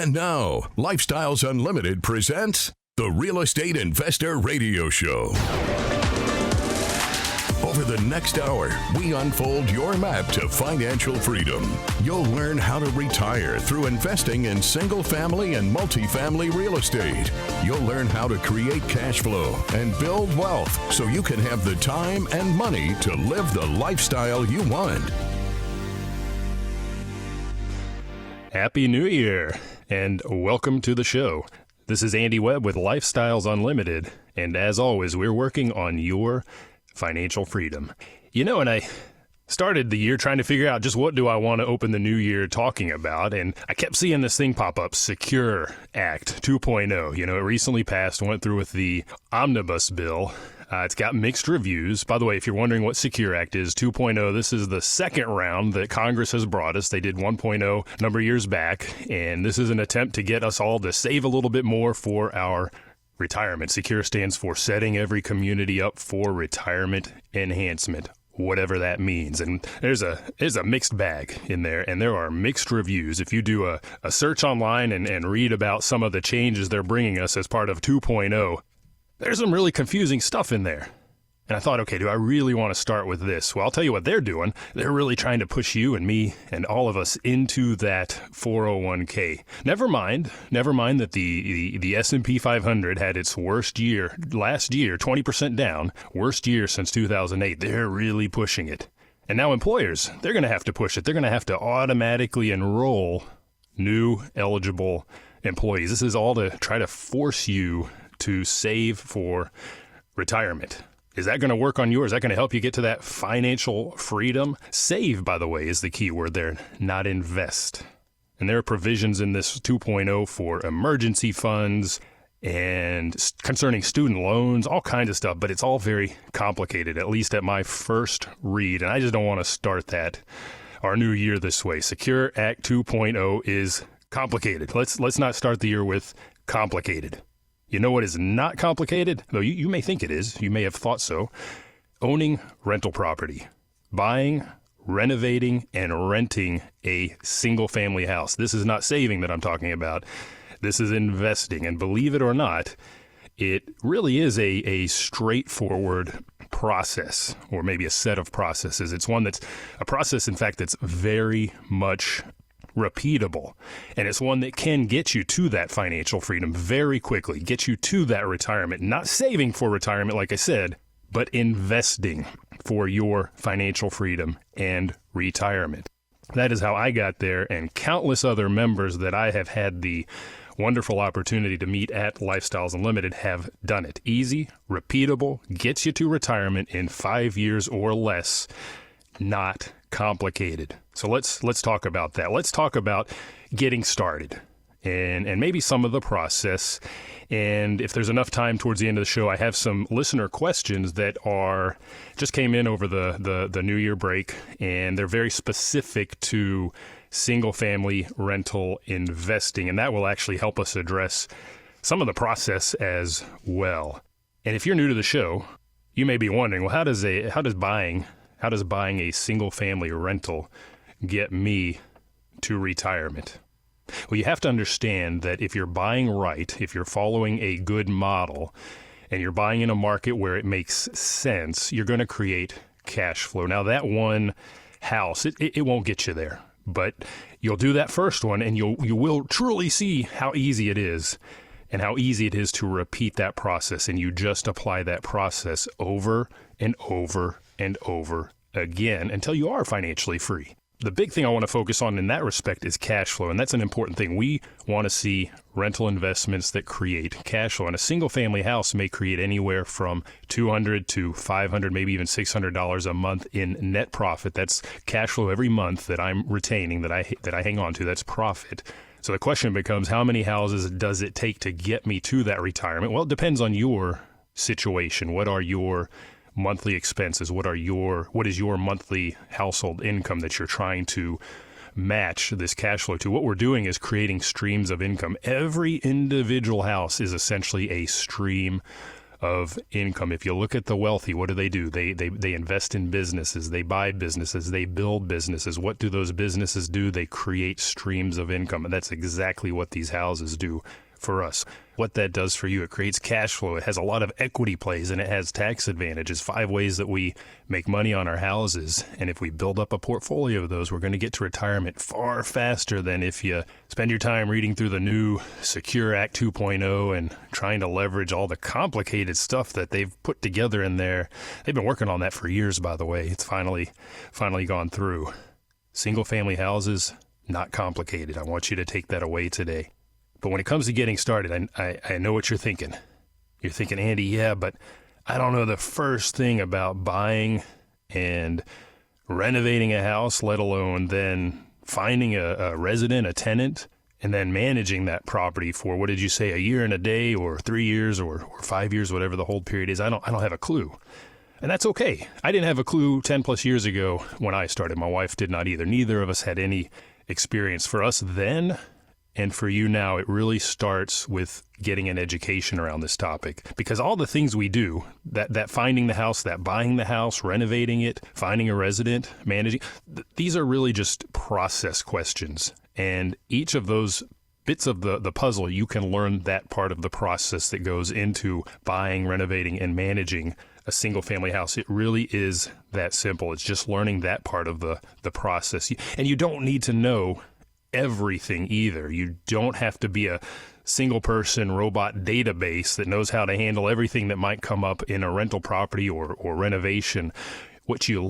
And now, Lifestyles Unlimited presents the Real Estate Investor Radio Show. Over the next hour, we unfold your map to financial freedom. You'll learn how to retire through investing in single family and multifamily real estate. You'll learn how to create cash flow and build wealth so you can have the time and money to live the lifestyle you want. Happy New Year, and welcome to the show. This is Andy Webb with Lifestyles Unlimited, and as always, we're working on your financial freedom. You know, and I started the year trying to figure out just what do I want to open the new year talking about, and I kept seeing this thing pop up, Secure Act 2.0. You know, it recently passed, went through with the omnibus bill. It's got mixed reviews. By the way, if you're wondering what Secure Act is, 2.0, this is the second round that Congress has brought us. They did 1.0 a number of years back, and this is an attempt to get us all to save a little bit more for our retirement. Secure stands for Setting Every Community Up for Retirement Enhancement, whatever that means. And there's a mixed bag in there, and there are mixed reviews. If you do a search online and read about some of the changes they're bringing us as part of 2.0, there's some really confusing stuff in there. And I thought, okay, do I really want to start with this? Well, I'll tell you what they're doing. They're really trying to push you and me and all of us into that 401k. Never mind that the S&P 500 had its worst year last year, 20% down, worst year since 2008. They're really pushing it. And now employers, they're going to have to push it. They're going to have to automatically enroll new eligible employees. This is all to try to force you to save for retirement. Is that going to work on yours? Is that going to help you get to that financial freedom? Save, by the way, is the key word there, not invest. And there are provisions in this 2.0 for emergency funds and concerning student loans, all kinds of stuff, but it's all very complicated, at least at my first read. And I just don't want to start our new year this way. Secure Act 2.0 is complicated. Let's not start the year with complicated. You know what is not complicated? Though you may think it is. You may have thought so. Owning rental property. Buying, renovating, and renting a single-family house. This is not saving that I'm talking about. This is investing. And believe it or not, it really is a straightforward process, or maybe a set of processes. It's one that's a process, in fact, that's very much repeatable, and it's one that can get you to that financial freedom very quickly, get you to that retirement, not saving for retirement, like I said, but investing for your financial freedom and retirement. That is how I got there, and countless other members that I have had the wonderful opportunity to meet at Lifestyles Unlimited have done it. Easy, repeatable, gets you to retirement in 5 years or less, not complicated. So let's talk about that. Let's talk about getting started and maybe some of the process. And if there's enough time towards the end of the show, I have some listener questions that just came in over the New Year break, and they're very specific to single family rental investing, and that will actually help us address some of the process as well. And if you're new to the show, you may be wondering, well, how does buying a single-family rental get me to retirement? Well, you have to understand that if you're buying right, if you're following a good model, and you're buying in a market where it makes sense, you're going to create cash flow. Now, that one house, it won't get you there, but you'll do that first one, and you will truly see how easy it is, and how easy it is to repeat that process, and you just apply that process over and over and over again until you are financially free. The big thing I want to focus on in that respect is cash flow, and that's an important thing. We want to see rental investments that create cash flow, and a single-family house may create anywhere from $200 to $500, maybe even $600 a month in net profit. That's cash flow every month that I'm retaining, that I hang on to. That's profit. So the question becomes, how many houses does it take to get me to that retirement? Well, it depends on your situation. What are your monthly expenses? What is your monthly household income that you're trying to match this cash flow to? What we're doing is creating streams of income. Every individual house is essentially a stream of income. If you look at the wealthy, what do? They invest in businesses, they buy businesses, they build businesses. What do those businesses do? They create streams of income. And that's exactly what these houses do for us. What that does for you, it creates cash flow. It has a lot of equity plays and it has tax advantages. 5 ways that we make money on our houses. And if we build up a portfolio of those, we're going to get to retirement far faster than if you spend your time reading through the new Secure Act 2.0 and trying to leverage all the complicated stuff that they've put together in there. They've been working on that for years, by the way. It's finally gone through. Single family houses, not complicated. I want you to take that away today. But when it comes to getting started, I know what you're thinking. You're thinking, Andy, yeah, but I don't know the first thing about buying and renovating a house, let alone then finding a resident, a tenant, and then managing that property for, what did you say, a year and a day or 3 years or 5 years, whatever the hold period is. I don't have a clue. And that's okay. I didn't have a clue 10 plus years ago when I started. My wife did not either. Neither of us had any experience. For us then, and for you now, it really starts with getting an education around this topic, because all the things we do, that finding the house, that buying the house, renovating it, finding a resident, managing, these are really just process questions. And each of those bits of the puzzle, you can learn that part of the process that goes into buying, renovating, and managing a single family house. It really is that simple. It's just learning that part of the process. And you don't need to know everything either. You don't have to be a single person robot database that knows how to handle everything that might come up in a rental property or renovation. What you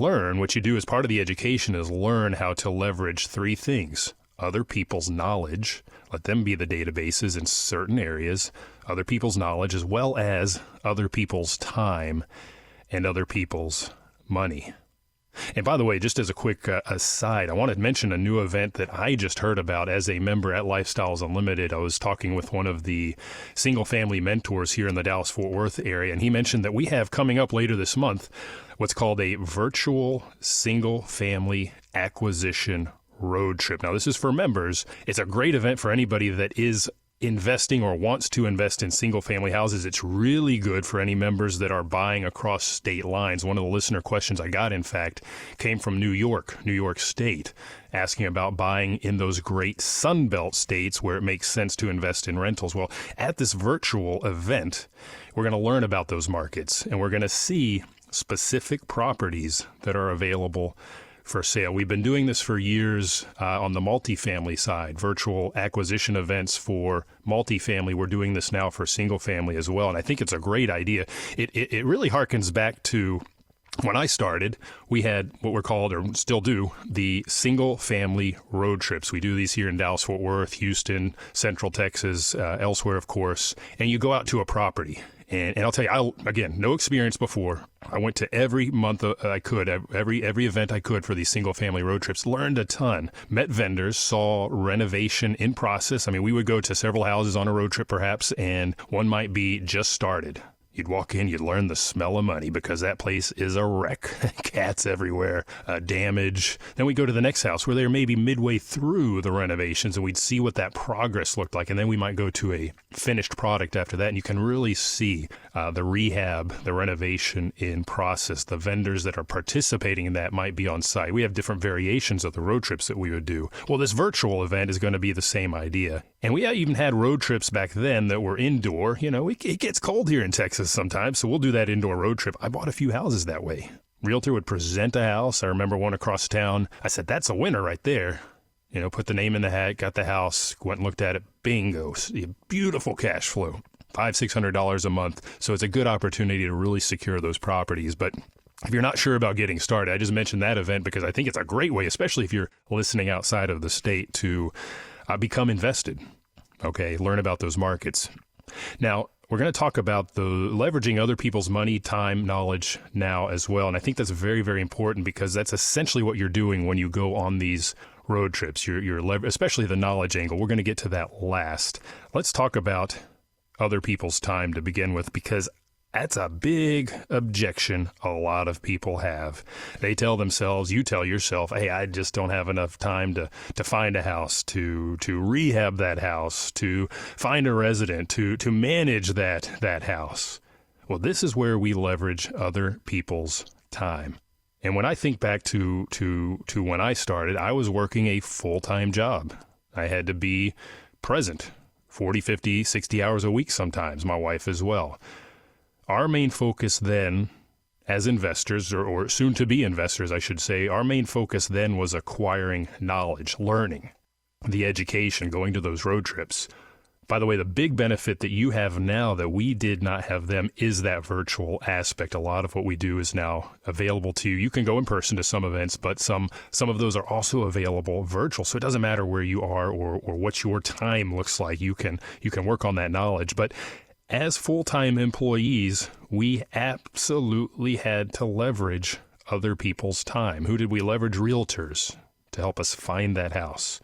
do as part of the education is learn how to leverage 3 things: other people's knowledge, let them be the databases in certain areas, other people's knowledge, as well as other people's time and other people's money. And by the way, just as a quick aside, I want to mention a new event that I just heard about as a member at Lifestyles Unlimited. I was talking with one of the single family mentors here in the Dallas-Fort Worth area, and he mentioned that we have coming up later this month what's called a virtual single family acquisition road trip. Now, this is for members. It's a great event for anybody that is investing or wants to invest in single family houses. It's really good for any members that are buying across state lines. One of the listener questions I got, in fact, came from New York State, asking about buying in those great Sunbelt states where it makes sense to invest in rentals. Well, at this virtual event, we're going to learn about those markets, and we're going to see specific properties that are available for sale. We've been doing this for years on the multifamily side, virtual acquisition events for multifamily. We're doing this now for single family as well, and I think it's a great idea. It really harkens back to when I started. We had what were called, or still do, the single family road trips. We do these here in Dallas-Fort Worth, Houston, Central Texas, elsewhere, of course, and you go out to a property. And I'll tell you, again, no experience before. I went to every month I could, every event I could for these single family road trips, learned a ton, met vendors, saw renovation in process. I mean, we would go to several houses on a road trip perhaps, and one might be just started. You'd walk in, you'd learn the smell of money because that place is a wreck. Cats everywhere, damage. Then we go to the next house where they're maybe midway through the renovations, and we'd see what that progress looked like. And then we might go to a finished product after that, and you can really see the rehab, the renovation in process. The vendors that are participating in that might be on site. We have different variations of the road trips that we would do. Well, this virtual event is going to be the same idea. And we even had road trips back then that were indoor. You know, it gets cold here in Texas sometimes, so we'll do that indoor road trip. I bought a few houses that way. Realtor would present a house. I remember one across town. I said, that's a winner right there. You know, put the name in the hat, got the house, went and looked at it. Bingo. Beautiful cash flow. $500-600 a month. So it's a good opportunity to really secure those properties. But if you're not sure about getting started, I just mentioned that event because I think it's a great way, especially if you're listening outside of the state, to become invested. Okay, learn about those markets. Now, we're going to talk about the leveraging other people's money, time, knowledge now as well. And I think that's very, very important because that's essentially what you're doing when you go on these road trips. You're especially the knowledge angle. We're going to get to that last. Let's talk about other people's time to begin with, because that's a big objection a lot of people have. They tell themselves, you tell yourself, hey, I just don't have enough time to find a house, to rehab that house, to find a resident, to manage that house. Well, this is where we leverage other people's time. And when I think back to when I started, I was working a full-time job. I had to be present 40, 50, 60 hours a week sometimes, my wife as well. Our main focus then, as investors, or soon-to-be investors, I should say, our main focus then was acquiring knowledge, learning, the education, going to those road trips. By the way, the big benefit that you have now that we did not have them is that virtual aspect. A lot of what we do is now available to you. You can go in person to some events, but some of those are also available virtual. So it doesn't matter where you are or what your time looks like. You can work on that knowledge. But as full-time employees, we absolutely had to leverage other people's time. Who did we leverage? Realtors to help us find that house.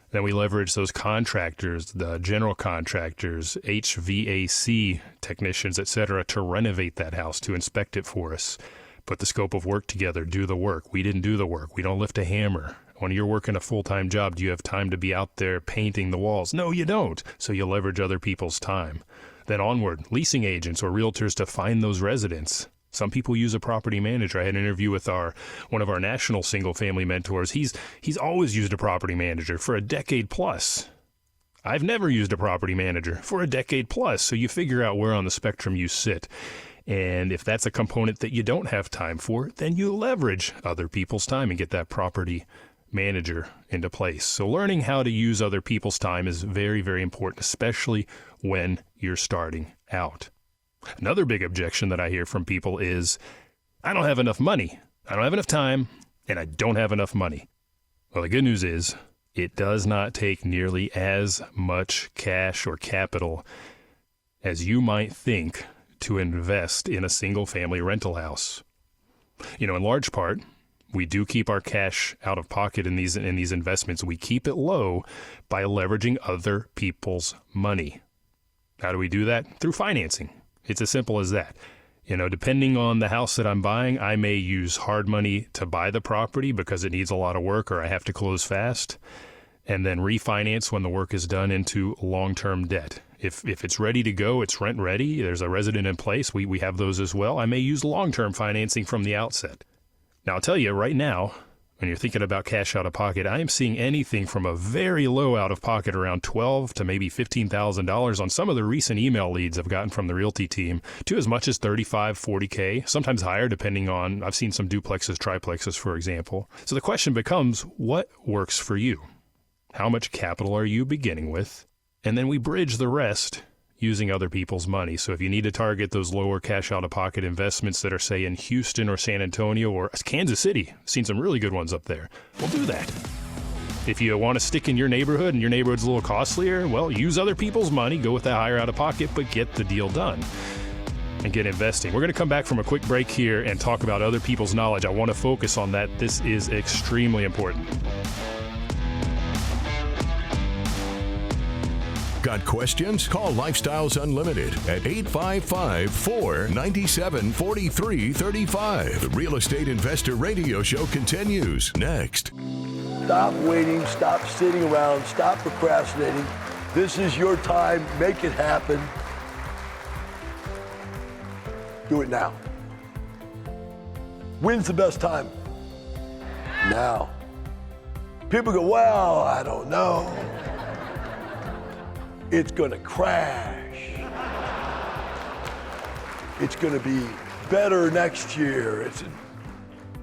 Then we leverage those contractors, the general contractors, HVAC technicians, et cetera, to renovate that house, to inspect it for us, put the scope of work together, do the work. We didn't do the work. We don't lift a hammer. When you're working a full-time job, do you have time to be out there painting the walls? No, you don't. So you leverage other people's time. Then onward, leasing agents or realtors to find those residents. Some people use a property manager. I had an interview with one of our national single-family mentors. He's always used a property manager for a decade plus. I've never used a property manager for a decade plus. So you figure out where on the spectrum you sit. And if that's a component that you don't have time for, then you leverage other people's time and get that property manager into place. So learning how to use other people's time is very, very important, especially when you're starting out. Another big objection that I hear from people is, I don't have enough money, I don't have enough time, and I don't have enough money. Well, the good news is, it does not take nearly as much cash or capital as you might think to invest in a single-family rental house. In large part, we do keep our cash out of pocket in these investments. We keep it low by leveraging other people's money. How do we do that? Through financing. It's as simple as that. Depending on the house that I'm buying, I may use hard money to buy the property because it needs a lot of work or I have to close fast, and then refinance when the work is done into long-term debt. If it's ready to go, it's rent ready, there's a resident in place, we have those as well. I may use long-term financing from the outset. Now, I'll tell you right now, when you're thinking about cash out of pocket, I am seeing anything from a very low out of pocket, around $12,000 to maybe $15,000 on some of the recent email leads I've gotten from the realty team, to as much as $35,000, $40,000, sometimes higher depending on, I've seen some duplexes, triplexes, for example. So the question becomes, what works for you? How much capital are you beginning with? And then we bridge the rest using other people's money. So if you need to target those lower cash out of pocket investments that are, say, in Houston or San Antonio or Kansas City, seen some really good ones up there, we'll do that. If you want to stick in your neighborhood and your neighborhood's a little costlier, well, use other people's money, go with that higher out of pocket, but get the deal done and get investing. We're going to come back from a quick break here and talk about other people's knowledge. I want to focus on that. This is extremely important. Got questions? Call Lifestyles Unlimited at 855-497-4335. The Real Estate Investor Radio Show continues next. Stop waiting. Stop sitting around. Stop procrastinating. This is your time. Make it happen. Do it now. When's the best time? Now. People go, well, I don't know. It's gonna crash. It's gonna be better next year.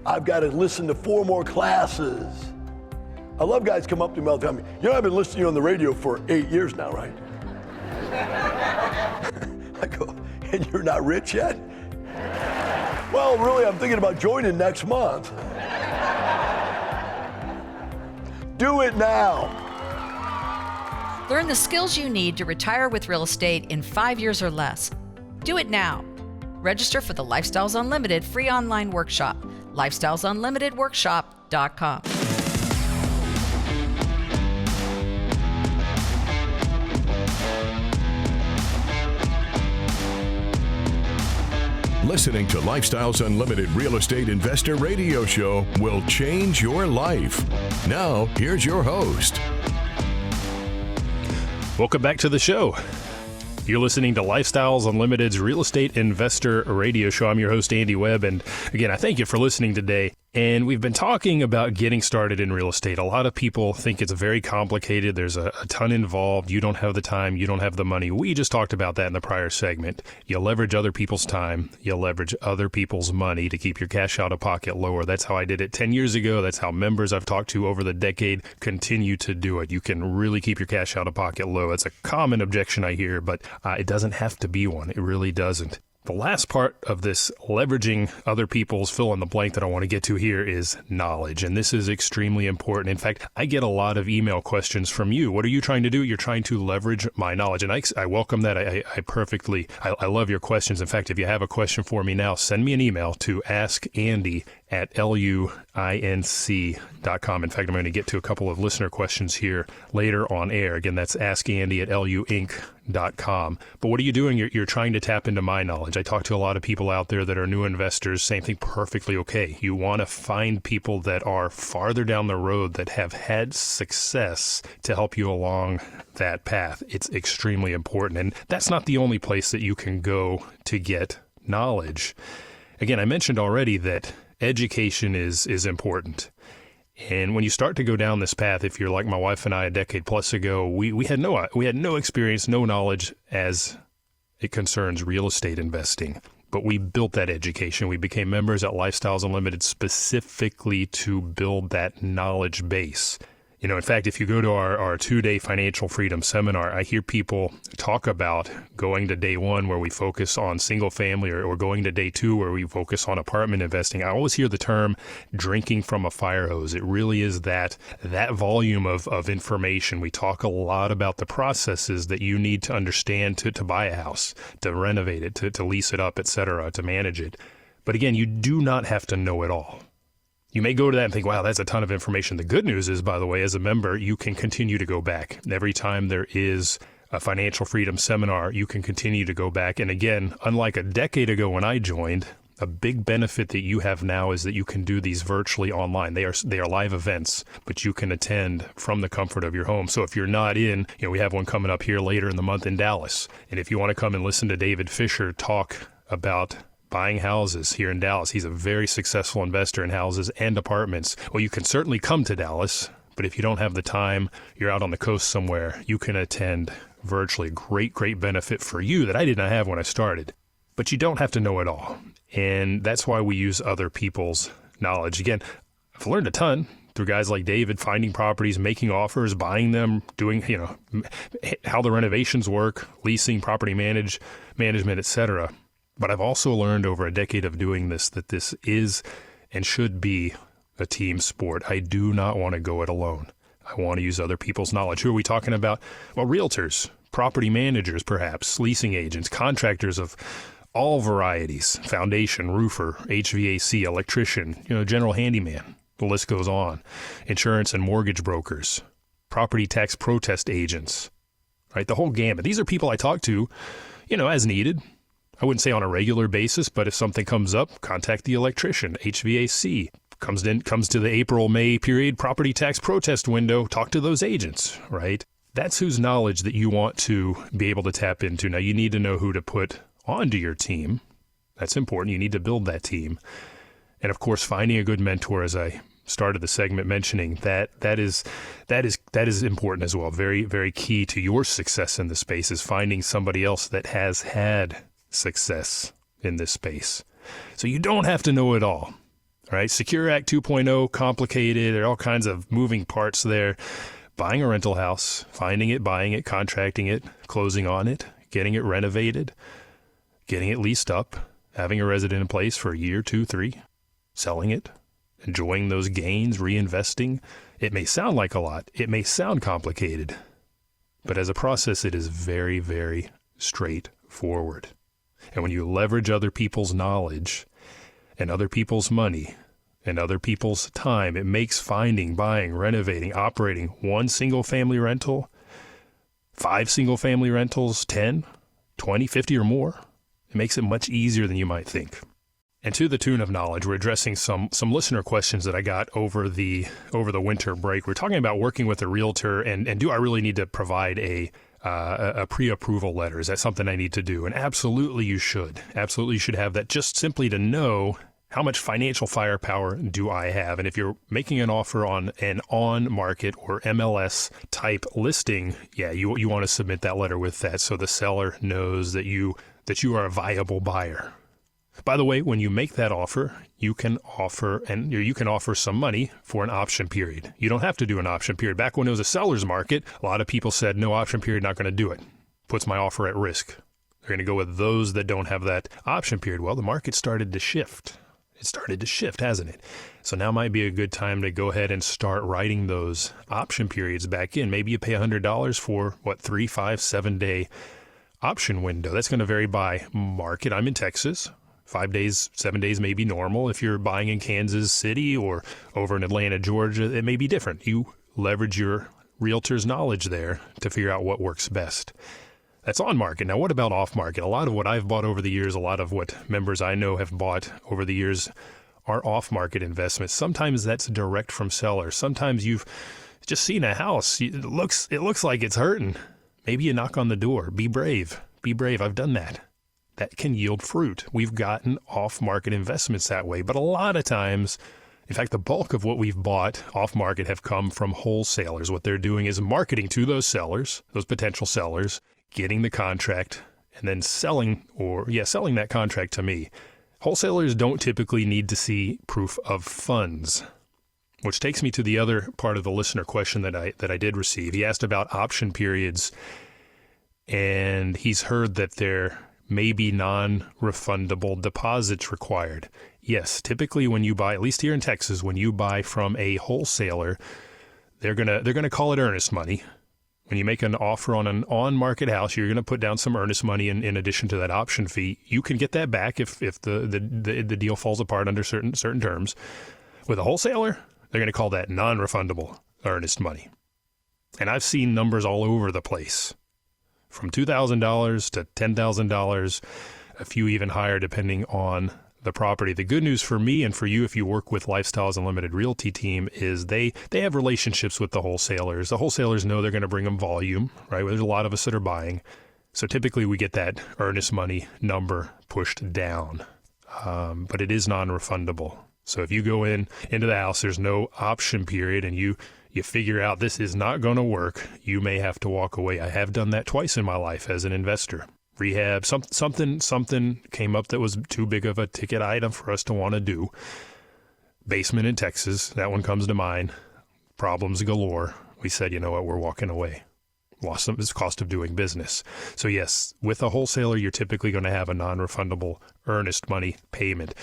I've got to listen to 4 more classes. I love guys come up to me all the time. I've been listening to you on the radio for 8 years now, right? I go, and you're not rich yet? Well, really, I'm thinking about joining next month. Do it now. Learn the skills you need to retire with real estate in 5 years or less. Do it now. Register for the Lifestyles Unlimited free online workshop, lifestylesunlimitedworkshop.com. Listening to Lifestyles Unlimited Real Estate Investor Radio Show will change your life. Now, here's your host. Welcome back to the show. You're listening to Lifestyles Unlimited's Real Estate Investor Radio Show. I'm your host, Andy Webb. And again, I thank you for listening today. And we've been talking about getting started in real estate. A lot of people think it's very complicated. There's a ton involved. You don't have the time. You don't have the money. We just talked about that in the prior segment. You leverage other people's time. You leverage other people's money to keep your cash out of pocket lower. That's how I did it 10 years ago. That's how members I've talked to over the decade continue to do it. You can really keep your cash out of pocket low. That's a common objection I hear, but it doesn't have to be one. It really doesn't. The last part of this leveraging other people's fill in the blank that I want to get to here is knowledge. And this is extremely important. In fact, I get a lot of email questions from you. What are you trying to do? You're trying to leverage my knowledge. And I welcome that. I love your questions. In fact, if you have a question for me now, send me an email to askandy@luinc.com. In fact, I'm going to get to a couple of listener questions here later on air. Again, that's askandy@luinc.com. But what are you doing? You're trying to tap into my knowledge. I talk to a lot of people out there that are new investors. Same thing, perfectly okay. You want to find people that are farther down the road that have had success to help you along that path. It's extremely important. And that's not the only place that you can go to get knowledge. Again, I mentioned already that education is important. And when you start to go down this path, if you're like my wife and I a decade plus ago, we had no experience, no knowledge as it concerns real estate investing. But we built that education. We became members at Lifestyles Unlimited specifically to build that knowledge base. You know, in fact, if you go to our 2-day financial freedom seminar, I hear people talk about going to day 1 where we focus on single family or going to day 2 where we focus on apartment investing. I always hear the term drinking from a fire hose. It really is that volume of information. We talk a lot about the processes that you need to understand to buy a house, to renovate it, to lease it up, et cetera, to manage it. But again, you do not have to know it all. You may go to that and think, wow, that's a ton of information. The good news is, by the way, as a member, you can continue to go back. Every time there is a financial freedom seminar, you can continue to go back. And again, unlike a decade ago when I joined, a big benefit that you have now is that you can do these virtually online. They are live events, but you can attend from the comfort of your home. So if you're not in, we have one coming up here later in the month in Dallas. And if you want to come and listen to David Fisher talk about buying houses here in Dallas. He's a very successful investor in houses and apartments. Well, you can certainly come to Dallas, but if you don't have the time, you're out on the coast somewhere, you can attend virtually. Great benefit for you that I did not have when I started. But you don't have to know it all. And that's why we use other people's knowledge. Again, I've learned a ton through guys like David, finding properties, making offers, buying them, doing, how the renovations work, leasing, property management, et cetera. But I've also learned over a decade of doing this that this is and should be a team sport. I do not want to go it alone. I want to use other people's knowledge. Who are we talking about? Well, realtors, property managers, perhaps, leasing agents, contractors of all varieties, foundation, roofer, HVAC, electrician, general handyman. The list goes on. Insurance and mortgage brokers, property tax protest agents, right? The whole gamut. These are people I talk to, as needed. I wouldn't say on a regular basis, but if something comes up, contact the electrician. HVAC comes to the April-May period, property tax protest window, talk to those agents, right? That's whose knowledge that you want to be able to tap into. Now, you need to know who to put onto your team. That's important. You need to build that team. And of course, finding a good mentor, as I started the segment mentioning, that is important as well. Very, very key to your success in the space is finding somebody else that has had success in this space. So you don't have to know it all, right? Secure Act 2.0, complicated. There are all kinds of moving parts there. Buying a rental house, finding it, buying it, contracting it, closing on it, getting it renovated, getting it leased up, having a resident in place for a year, 2, 3, selling it, enjoying those gains, reinvesting. It may sound like a lot. It may sound complicated. But as a process, it is very, very straightforward. And when you leverage other people's knowledge and other people's money and other people's time, it makes finding, buying, renovating, operating one single-family rental, 5 single-family rentals, 10, 20, 50 or more. It makes it much easier than you might think. And to the tune of knowledge, we're addressing some listener questions that I got over the winter break. We're talking about working with a realtor and do I really need to provide a a pre-approval letter? Is that something I need to do? And absolutely you should. Absolutely you should have that, just simply to know how much financial firepower do I have. And if you're making an offer on an on-market or MLS type listing, yeah, you want to submit that letter with that so the seller knows that you are a viable buyer. By the way, when you make that offer, you can offer some money for an option period. You don't have to do an option period. Back when it was a seller's market, a lot of people said, no option period, not going to do it. Puts my offer at risk. They're going to go with those that don't have that option period. Well, the market started to shift. It started to shift, hasn't it? So now might be a good time to go ahead and start writing those option periods back in. Maybe you pay $100 for 3, 5, 7 day option window. That's going to vary by market. I'm in Texas. 5 days, 7 days may be normal. If you're buying in Kansas City or over in Atlanta, Georgia, it may be different. You leverage your realtor's knowledge there to figure out what works best. That's on market. Now, what about off market? A lot of what I've bought over the years, a lot of what members I know have bought over the years are off market investments. Sometimes that's direct from sellers. Sometimes you've just seen a house. It looks like it's hurting. Maybe you knock on the door. Be brave. Be brave. I've done that. That can yield fruit. We've gotten off-market investments that way. But a lot of times, in fact, the bulk of what we've bought off-market have come from wholesalers. What they're doing is marketing to those sellers, those potential sellers, getting the contract, and then selling that contract to me. Wholesalers don't typically need to see proof of funds, which takes me to the other part of the listener question that I did receive. He asked about option periods, and he's heard that there may be non-refundable deposits required. Yes, typically when you buy, at least here in Texas, when you buy from a wholesaler, they're gonna call it earnest money. When you make an offer on an on-market house, you're going to put down some earnest money in addition to that option fee. You can get that back if the deal falls apart under certain terms. With a wholesaler, they're going to call that non-refundable earnest money. And I've seen numbers all over the place, from $2,000 to $10,000, a few even higher depending on the property. The good news for me and for you, if you work with Lifestyles Unlimited Realty team, is they have relationships with the wholesalers. The wholesalers know they're going to bring them volume, right? There's a lot of us that are buying. So typically we get that earnest money number pushed down, but it is non-refundable. So if you go into the house, there's no option period, and you figure out this is not going to work, you may have to walk away. I have done that twice in my life as an investor. Rehab, something came up that was too big of a ticket item for us to want to do. Basement in Texas, that one comes to mind. Problems galore. We said, you know what, we're walking away. Lost some the cost of doing business. So yes, with a wholesaler, you're typically going to have a non-refundable earnest money payment.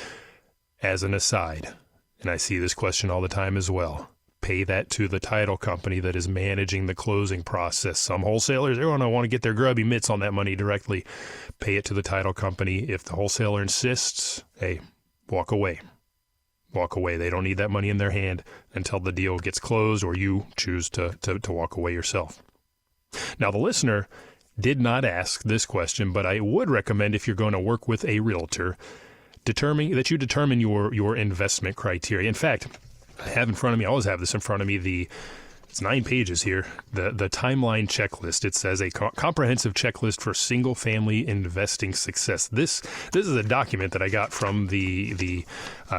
As an aside, and I see this question all the time as well, pay that to the title company that is managing the closing process. Some wholesalers, they're going to want to get their grubby mitts on that money directly. Pay it to the title company. If the wholesaler insists, hey, walk away. Walk away. They don't need that money in their hand until the deal gets closed or you choose to walk away yourself. Now, the listener did not ask this question, but I would recommend, if you're going to work with a realtor, determine your investment criteria. In fact, I have in front of me, I always have this in front of me, it's 9 pages here, the timeline checklist. It says a comprehensive checklist for single family investing success. This is a document that I got from the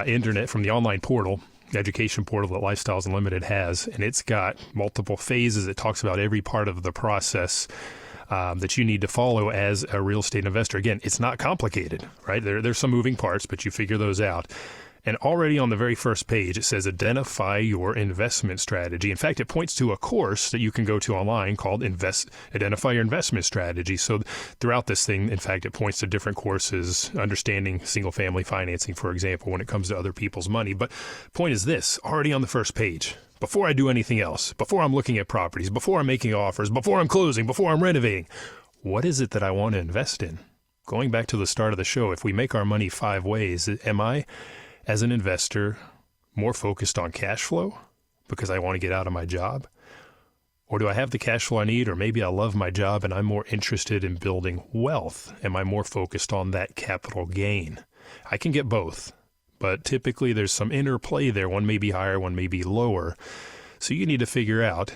internet, from the online portal, education portal that Lifestyles Unlimited has, and it's got multiple phases. It talks about every part of the process that you need to follow as a real estate investor. Again, it's not complicated, right? There's some moving parts, but you figure those out. And already on the very first page, it says identify your investment strategy. In fact, it points to a course that you can go to online called Identify Your Investment Strategy. So throughout this thing, in fact, it points to different courses, understanding single family financing, for example, when it comes to other people's money. But point is this, already on the first page, before I do anything else, before I'm looking at properties, before I'm making offers, before I'm closing, before I'm renovating, what is it that I want to invest in? Going back to the start of the show, if we make our money 5 ways, am I, as an investor, more focused on cash flow because I want to get out of my job? Or do I have the cash flow I need? Or maybe I love my job and I'm more interested in building wealth. Am I more focused on that capital gain? I can get both, but typically there's some interplay there. One may be higher, one may be lower. So you need to figure out,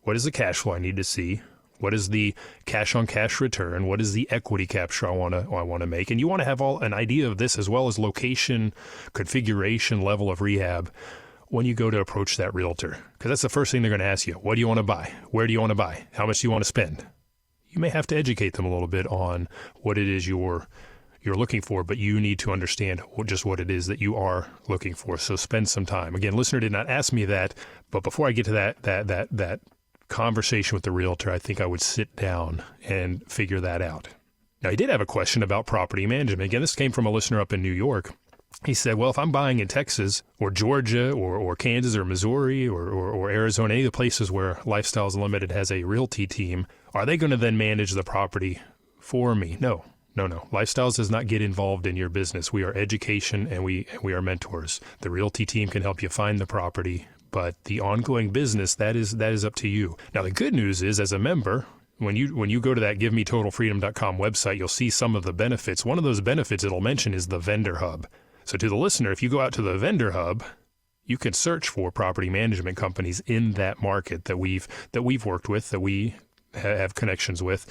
what is the cash flow I need to see? What is the cash-on-cash return? What is the equity capture I want to make? And you want to have an idea of this as well as location, configuration, level of rehab when you go to approach that realtor. Because that's the first thing they're going to ask you. What do you want to buy? Where do you want to buy? How much do you want to spend? You may have to educate them a little bit on what it is you're looking for, but you need to understand just what it is that you are looking for. So spend some time. Again, listener did not ask me that, but before I get to that conversation with the realtor, I think I would sit down and figure that out. Now, he did have a question about property management. Again, this came from a listener up in New York. He said, well, if I'm buying in Texas or Georgia or Kansas or Missouri or Arizona, any of the places where Lifestyles Unlimited has a realty team, are they going to then manage the property for me? No. Lifestyles does not get involved in your business. We are education and we are mentors. The realty team can help you find the property, but the ongoing business, that is up to you. Now, the good news is, as a member, when you go to that GiveMeTotalFreedom.com website, you'll see some of the benefits. One of those benefits it'll mention is the vendor hub. So to the listener, if you go out to the vendor hub, you can search for property management companies in that market that we've worked with, that we have connections with.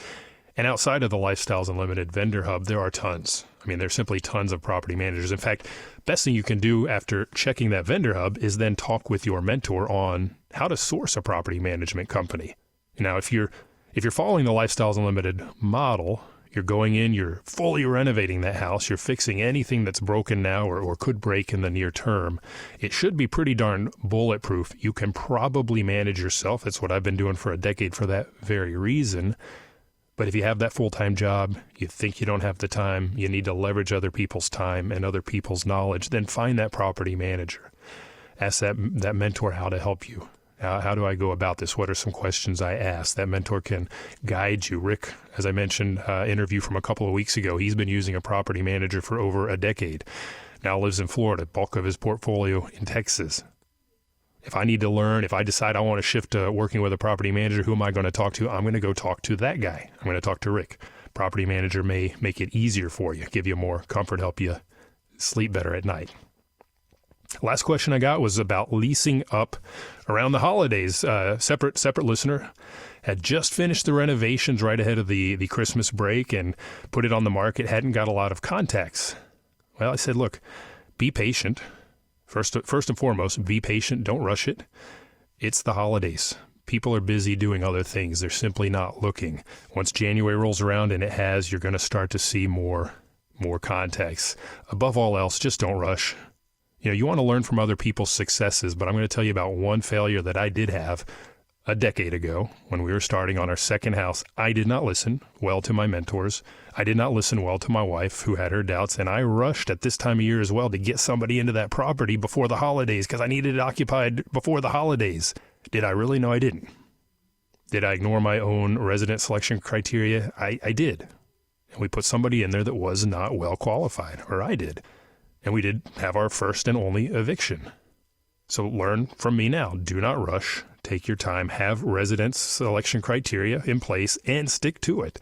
And outside of the Lifestyles Unlimited vendor hub, there are tons. I mean, there's simply tons of property managers. In fact, best thing you can do after checking that vendor hub is then talk with your mentor on how to source a property management company. Now, if you're following the Lifestyles Unlimited model, you're going in, you're fully renovating that house, you're fixing anything that's broken now or could break in the near term, it should be pretty darn bulletproof. You can probably manage yourself. That's what I've been doing for a decade for that very reason. But if you have that full-time job, you think you don't have the time, you need to leverage other people's time and other people's knowledge, then find that property manager. Ask that mentor how to help you. How do I go about this? What are some questions I ask? That mentor can guide you. Rick, as I mentioned, interview from a couple of weeks ago, he's been using a property manager for over a decade. Now lives in Florida, bulk of his portfolio in Texas. If I need to learn, if I decide I want to shift to working with a property manager, who am I going to talk to? I'm going to go talk to that guy. I'm going to talk to Rick. Property manager may make it easier for you, give you more comfort, help you sleep better at night. Last question I got was about leasing up around the holidays. Separate listener had just finished the renovations right ahead of the Christmas break and put it on the market, hadn't got a lot of contacts. Well, I said, look, be patient. First and foremost, be patient. Don't rush it. It's the holidays. People are busy doing other things. They're simply not looking. Once January rolls around, and it has, you're going to start to see more contacts. Above all else, just don't rush. You want to learn from other people's successes, but I'm going to tell you about one failure that I did have a decade ago when we were starting on our second house. I did not listen well to my mentors. I did not listen well to my wife, who had her doubts, and I rushed at this time of year as well to get somebody into that property before the holidays because I needed it occupied before the holidays. Did I really? No, I didn't. Did I ignore my own resident selection criteria? I did. And we put somebody in there that was not well qualified, or I did. And we did have our first and only eviction. So learn from me now. Do not rush. Take your time. Have residence selection criteria in place and stick to it.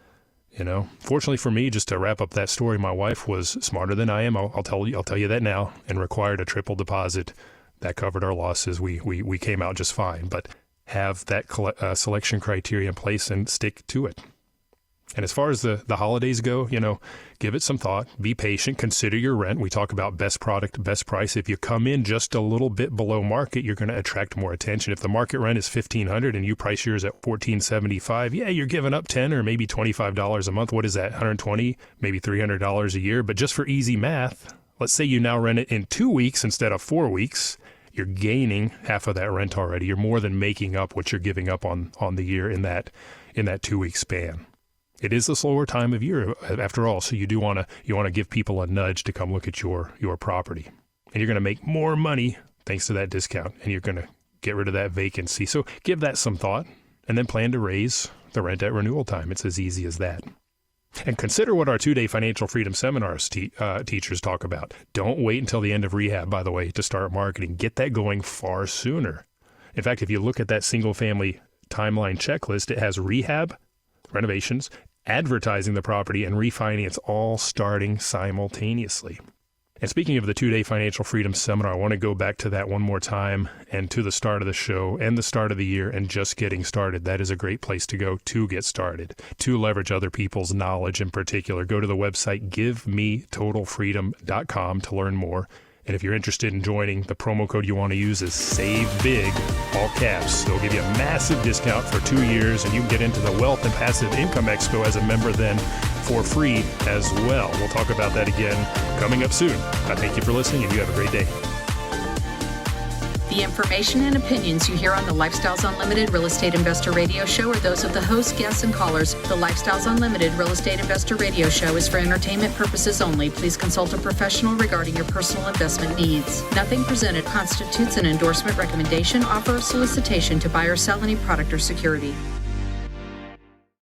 Fortunately for me, just to wrap up that story, my wife was smarter than I am. I'll tell you that now, and required a triple deposit. That covered our losses. We came out just fine. But have that selection criteria in place and stick to it. And as far as the holidays go, give it some thought, be patient, consider your rent. We talk about best product, best price. If you come in just a little bit below market, you're going to attract more attention. If the market rent is $1,500 and you price yours at $1,475, yeah, you're giving up $10 or maybe $25 a month. What is that? $120, maybe $300 a year. But just for easy math, let's say you now rent it in 2 weeks instead of 4 weeks. You're gaining half of that rent already. You're more than making up what you're giving up on the year in that 2 week span. It is a slower time of year, after all, so you want to give people a nudge to come look at your property. And you're going to make more money thanks to that discount, and you're going to get rid of that vacancy. So give that some thought, and then plan to raise the rent at renewal time. It's as easy as that. And consider what our 2-day financial freedom seminars teachers talk about. Don't wait until the end of rehab, by the way, to start marketing. Get that going far sooner. In fact, if you look at that single family timeline checklist, it has rehab, renovations, advertising the property, and refinance all starting simultaneously. And speaking of the 2-day Financial Freedom Seminar, I want to go back to that one more time and to the start of the show and the start of the year and just getting started. That is a great place to go to get started, to leverage other people's knowledge in particular. Go to the website givemetotalfreedom.com to learn more. And if you're interested in joining, the promo code you want to use is SAVEBIG, all caps. They'll give you a massive discount for 2 years, and you can get into the Wealth and Passive Income Expo as a member then for free as well. We'll talk about that again coming up soon. I thank you for listening, and you have a great day. The information and opinions you hear on the Lifestyles Unlimited Real Estate Investor Radio Show are those of the hosts, guests, and callers. The Lifestyles Unlimited Real Estate Investor Radio Show is for entertainment purposes only. Please consult a professional regarding your personal investment needs. Nothing presented constitutes an endorsement, recommendation, offer, or solicitation to buy or sell any product or security.